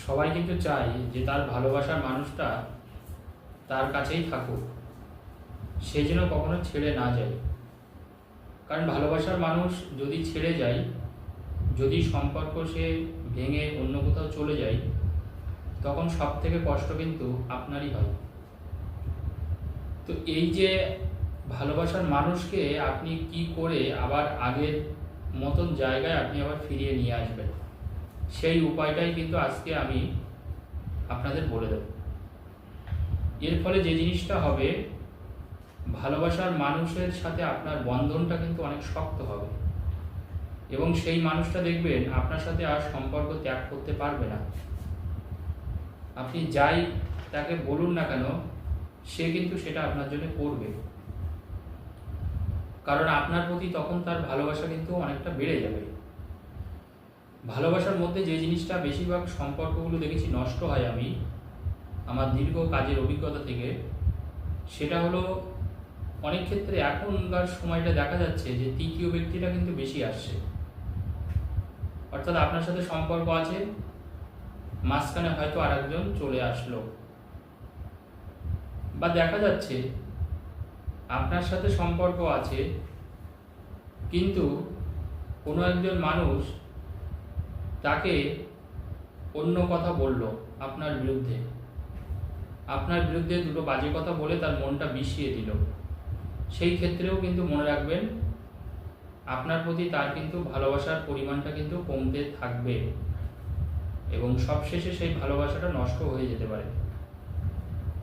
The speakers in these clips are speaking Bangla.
সবাই কিন্তু চায় যে তার ভালোবাসার মানুষটা তার কাছেই থাকুক, সে যেন কখনো ছেড়ে না যায়। কারণ ভালোবাসার মানুষ যদি ছেড়ে যায়, যদি সম্পর্ক সে ভেঙে অন্য কোথাও চলে যায়, তখন সব থেকে কষ্ট কিন্তু আপনারই হয়। তো এই যে ভালোবাসার মানুষকে আপনি কি করে আবার আগের মতন জায়গায় আপনি আবার ফিরিয়ে নিয়ে আসবেন, সেই উপায়টাই কিন্তু আজকে আমি আপনাদের বলে দেব। এর ফলে যে জিনিসটা হবে, ভালোবাসার মানুষের সাথে আপনার বন্ধনটা কিন্তু অনেক শক্ত হবে এবং সেই মানুষটা দেখবেন আপনার সাথে আর সম্পর্ক ত্যাগ করতে পারবে না। আপনি যাই তাকে বলুন না কেন, সে কিন্তু সেটা আপনার জন্য করবে, কারণ আপনার প্রতি তখন তার ভালোবাসা কিন্তু অনেকটা বেড়ে যাবে। ভালোবাসার মধ্যে যে জিনিসটা বেশিরভাগ সম্পর্কগুলো দেখেছি নষ্ট হয় আমি আমার দীর্ঘ কাজের অভিজ্ঞতা থেকে, সেটা হলো অনেক ক্ষেত্রে এখনকার সময়টা দেখা যাচ্ছে যে তৃতীয় ব্যক্তিটা কিন্তু বেশি আসছে। অর্থাৎ আপনার সাথে সম্পর্ক আছে, মাঝখানে হয়তো আরেকজন চলে আসলো, বা দেখা যাচ্ছে আপনার সাথে সম্পর্ক আছে কিন্তু কোনো একজন মানুষ তাকে অন্য কথা বলল আপনার বিরুদ্ধে দুটো বাজে কথা বলে তার মনটা বিষিয়ে দিল। সেই ক্ষেত্রেও কিন্তু মনে রাখবেন, আপনার প্রতি তার কিন্তু ভালোবাসার পরিমাণটা কিন্তু কমতে থাকবে এবং সবশেষে সেই ভালোবাসাটা নষ্ট হয়ে যেতে পারে।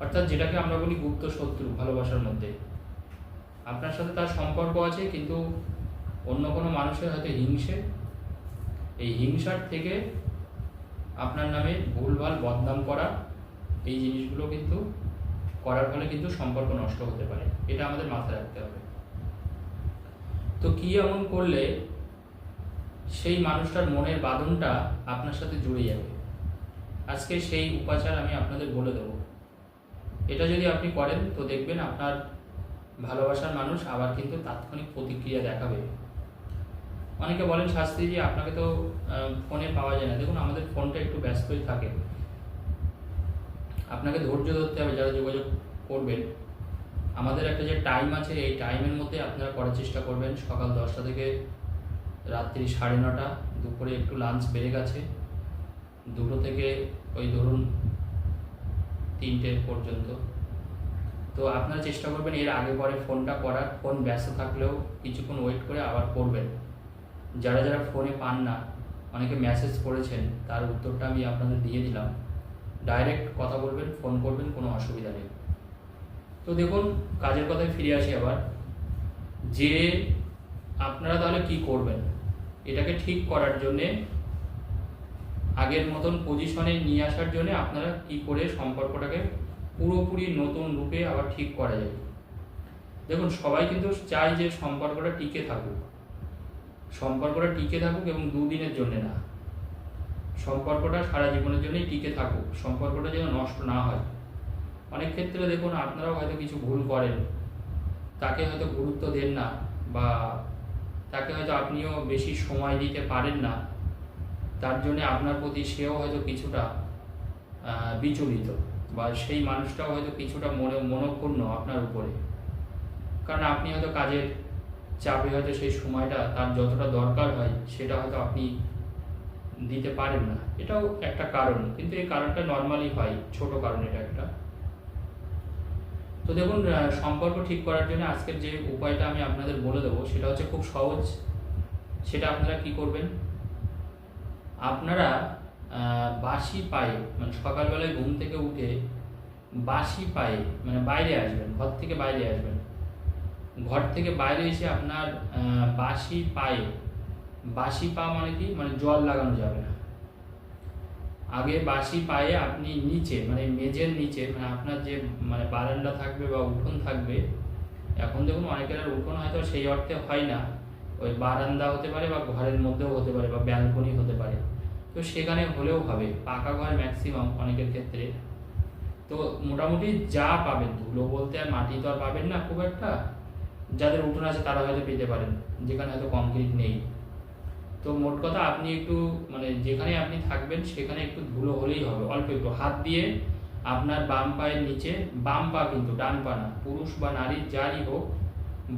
অর্থাৎ যেটাকে আমরা বলি গুপ্ত শত্রু ভালোবাসার মধ্যে। আপনার সাথে তার সম্পর্ক আছে কিন্তু অন্য কোনো মানুষের হয়তো হিংসে, এই হিংসার থেকে আপনার নামে ভুলভাল বদনাম করা, এই জিনিসগুলো কিন্তু করার ফলে কিন্তু সম্পর্ক নষ্ট হতে পারে। এটা আমাদের মাথায় রাখতে হবে। তো কি এমন করলে সেই মানুষটার মনের বাঁধনটা আপনার সাথে জুড়ে যাবে, আজকে সেই উপাচার আমি আপনাদের বলে দেব। এটা যদি আপনি করেন তো দেখবেন আপনার ভালোবাসার মানুষ আবার কিন্তু তাৎক্ষণিক প্রতিক্রিয়া দেখাবে। অনেকে বলেন শাস্ত্রীজি আপনাকে তো ফোনে পাওয়া যায় না। দেখুন, আমাদের ফোনটা একটু ব্যস্তই থাকে, আপনাকে ধৈর্য ধরতে হবে যারা যোগাযোগ করবেন। আমাদের একটা যে টাইম আছে, এই টাইমের মধ্যে আপনারা করার চেষ্টা করবেন। সকাল 10টা থেকে রাত্রি 9:30, দুপুরে একটু লাঞ্চ ব্রেক আছে, 2টো থেকে ওই ধরুন 3টে পর্যন্ত। তো আপনারা চেষ্টা করবেন এর আগে পরে ফোনটা করার। ফোন ব্যস্ত থাকলেও কিছুক্ষণ ওয়েট করে আবার করবেন। যারা যারা ফোনে পান না, অনেকে মেসেজ করেছেন, তার উত্তরটা আমি আপনাদের দিয়ে দিলাম। ডাইরেক্ট কথা বলবেন, ফোন করবেন, কোনো অসুবিধা নেই। তো দেখুন, কাজের কথায় ফিরে আসি আবার, যে আপনারা তাহলে কি করবেন এটাকে ঠিক করার জন্যে, আগের মতন পজিশনে নিয়ে আসার জন্য আপনারা কি করে সম্পর্কটাকে পুরোপুরি নতুন রূপে আবার ঠিক করা যায়। দেখুন, সবাই কিন্তু চায় যে সম্পর্কটা টিকে থাকুক, এবং দুদিনের জন্য না, সম্পর্কটা সারা জীবনের জন্যই টিকে থাকুক, সম্পর্কটা যেন নষ্ট না হয়। অনেক ক্ষেত্রে দেখুন, আপনারাও হয়তো কিছু ভুল করেন, তাকে হয়তো গুরুত্ব দেন না, বা তাকে হয়তো আপনিও বেশি সময় দিতে পারেন না, তার জন্য আপনার প্রতি সেও হয়তো কিছুটা বিচলিত, বা সেই মানুষটাও হয়তো কিছুটা মনক্ষুণ্ণ আপনার উপরে, কারণ আপনি হয়তো কাজের চাপে হয়তো সেই সময়টা তার যতটা দরকার হয় সেটা হয়তো আপনি দিতে পারেন না। এটাও একটা কারণ, কিন্তু এই কারণটা নর্মালি হয়, ছোট কারণ এটা একটা। তো দেখুন, সম্পর্ক ঠিক করার জন্য আজকের যে উপায়টা আমি আপনাদের বলে দেবো সেটা হচ্ছে খুব সহজ। সেটা আপনারা কি করবেন, আপনারা বাসি পায়ে, মানে সকালবেলায় ঘুম থেকে উঠে বাসি পায়ে মানে বাইরে আসবেন, ঘর থেকে বাইরে আসবেন। ঘর থেকে বাইরে এসে আপনার বাসি পা মানে কি, মানে জল লাগানো যাবে না। আগে বাসি পায়ে আপনি নিচে, মানে মেঝের নিচে, মানে আপনার যে মানে বারান্দা থাকবে বা উঠোন থাকবে, এখন দেখুন অনেকের আর উঠোন হয়তো সেই অর্থে হয় না, ওই বারান্দা হতে পারে বা ঘরের মধ্যেও হতে পারে বা ব্যালকনি হতে পারে, তো সেখানে হলেও হবে, পাকা ঘর ম্যাক্সিমাম অনেকের ক্ষেত্রে। তো মোটামুটি যা পাবেন, ধুলো বলতে আর মাটি তো আর পাবেন না খুব একটা, যাদের উঠোন আছে তারা হয়তো পেতে পারেন, যেখানে হয়তো কংক্রিট নেই। তো মোট কথা আপনি একটু মানে যেখানে আপনি থাকবেন সেখানে একটু ধুলো হলেই হবে, অল্প একটু হাত দিয়ে আপনার বাম পায়ের নিচে, বাম পা কিন্তু ডান পা না, পুরুষ বা নারী যারই হোক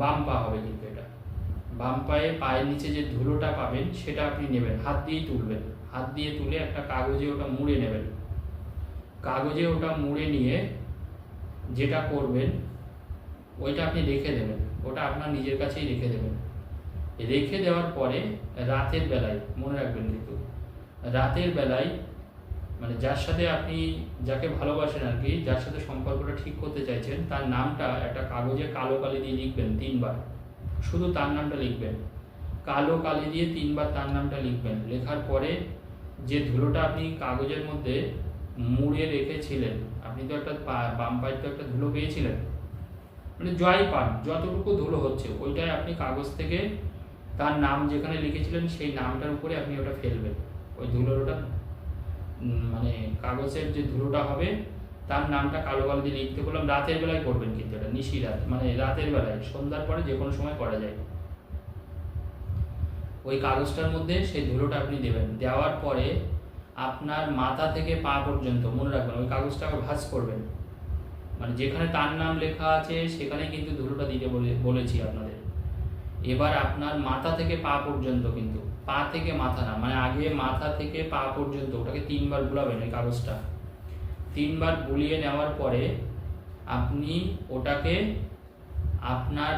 বাম পা হবে কিন্তু এটা, বাম পায়ের নিচে যে ধুলোটা পাবেন সেটা আপনি নেবেন, হাত দিয়েই তুলবেন, হাত দিয়ে তুলে একটা কাগজে ওটা মুড়ে নেবেন। কাগজে ওটা মুড়ে নিয়ে যেটা করবেন ওইটা আপনি রেখে দেবেন, ওটা আপনার নিজের কাছেই রেখে দেবেন। রেখে দেওয়ার পরে রাতের বেলায় মনে রাখবেন কিন্তু রাতের বেলায় মানে যার সাথে আপনি যাকে ভালোবাসেন আর কি, যার সাথে সম্পর্কটা ঠিক করতে চাইছেন তার নামটা একটা কাগজে কালো কালি দিয়ে লিখবেন 3 বার, শুধু তার নামটা লিখবেন, কালো কালি দিয়ে 3 বার তার নামটা লিখবেন। লেখার পরে যে ধুলোটা আপনি কাগজের মধ্যে মুড়ে রেখেছিলেন, আপনি তো একটা বাম পায়ের তো একটা ধুলো পেয়েছিলেন, মানে জয় পান যতটুকু ধুলো হচ্ছে ওইটাই আপনি কাগজ থেকে তার নাম যেখানে লিখেছিলেন সেই নামটার উপরে আপনি ওটা ফেলবেন। ওই ধুলোটা মানে কাগজের যে ধুলোটা হবে তার নামটা কালো কালো দিয়ে লিখতে বললাম, রাতের বেলায় করবেন কিন্তু এটা নিশি রাত, মানে রাতের বেলায় সন্ধ্যার পরে যে কোনো সময় করা যায়। ওই কাগজটার মধ্যে সেই ধুলোটা আপনি দেবেন, দেওয়ার পরে আপনার মাথা থেকে পা পর্যন্ত মনে রাখবেন ওই কাগজটাকে ভাঁজ করবেন, মানে যেখানে তার নাম লেখা আছে সেখানে কিন্তু ধুলোটা দিতে বলেছি আপনাদের। এবার আপনার মাথা থেকে পা পর্যন্ত, কিন্তু পা থেকে মাথা না, মানে আগে মাথা থেকে পা পর্যন্ত ওটাকে 3 বার বুলাবেন ওই কাগজটা। 3 বার বুলিয়ে নেওয়ার পরে আপনি ওটাকে আপনার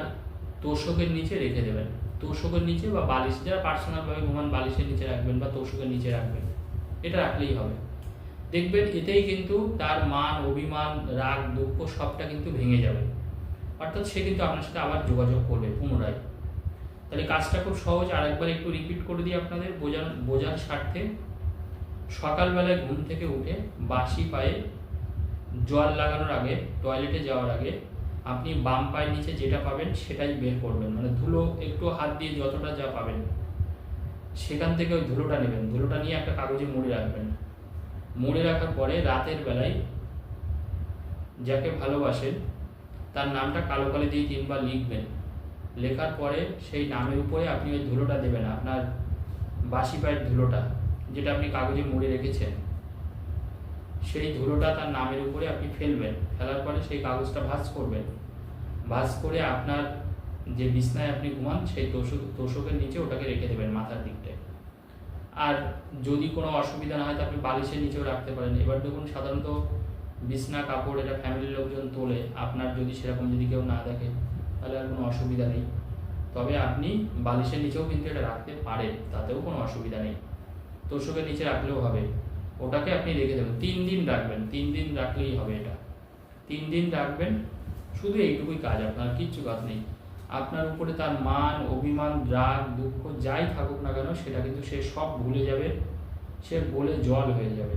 তোষকের নিচে রেখে দেবেন, তোষকের নিচে বা বালিশ, যারা পার্সোনালভাবে ঘুমান বালিশের নিচে রাখবেন বা তোষকের নিচে রাখবেন, এটা রাখলেই হবে। দেখবেন এতেই কিন্তু তার মান, অভিমান, রাগ, দুঃখ সবটা কিন্তু ভেঙে যাবে, অর্থাৎ সে কিন্তু আপনার সাথে আবার যোগাযোগ করবে পুনরায়। তাহলে কাজটা খুব সহজ, আরেকবার একটু রিপিট করে দিই আপনাদের বোঝার স্বার্থে। সকালবেলায় ঘুম থেকে উঠে বাসি পায়ে জল লাগানোর আগে, টয়লেটে যাওয়ার আগে আপনি বাম পায়ের নিচে যেটা পাবেন সেটাই বের করবেন, মানে ধুলো একটু হাত দিয়ে যতটা যা পাবেন সেখান থেকে ওই ধুলোটা নেবেন, ধুলোটা নিয়ে একটা কাগজে মুড়ে রাখবেন। মুড়ে রাখার পরে রাতের বেলায় যাকে ভালোবাসেন তার নামটা কালো কালি দিয়ে 3 বার লিখবেন। লেখার পরে সেই নামের উপরে আপনি ওই ধুলোটা দেবেন, আপনার বাসি পায়ের ধুলোটা যেটা আপনি কাগজে মুড়ে রেখেছেন সেই ধুলোটা তার নামের উপরে আপনি ফেলবেন। ফেলার পরে সেই কাগজটা ভাঁজ করবেন, ভাঁজ করে আপনার যে বিছনায় আপনি ঘুমান সেই তোষকের নিচে ওটাকে রেখে দেবেন মাথার দিকটায়। আর যদি কোনো অসুবিধা না হয় তো আপনি বালিশের নিচেও রাখতে পারেন। এবার দেখুন সাধারণত বিছনা কাপড় এটা ফ্যামিলির লোকজন তোলে, আপনার যদি সেরকম যদি কেউ না দেখে তাহলে আর কোনো অসুবিধা নেই, তবে আপনি বালিশের নিচেও কিন্তু এটা রাখতে পারেন, তাতেও কোনো অসুবিধা নেই, তোষকের নিচে রাখলেও হবে। ওটাকে আপনি রেখে দেবেন, 3 দিন রাখবেন, 3 দিন রাখলেই হবে এটা, 3 দিন রাখবেন, শুধু এইটুকুই কাজ, আপনার কিচ্ছু কাজ নেই। আপনার উপরে তার মান, অভিমান, রাগ, দুঃখ যাই থাকুক না কেন সেটা কিন্তু সে সব ভুলে যাবে, সে বলে জল হয়ে যাবে,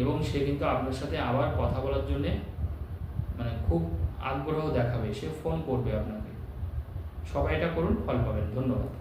এবং সে কিন্তু আপনার সাথে আবার কথা বলার জন্যে মানে খুব আগ্রহ দেখাবে, সে ফোন করবে আপনাকে। সবাই এটা করুন, ফল পাবেন। ধন্যবাদ।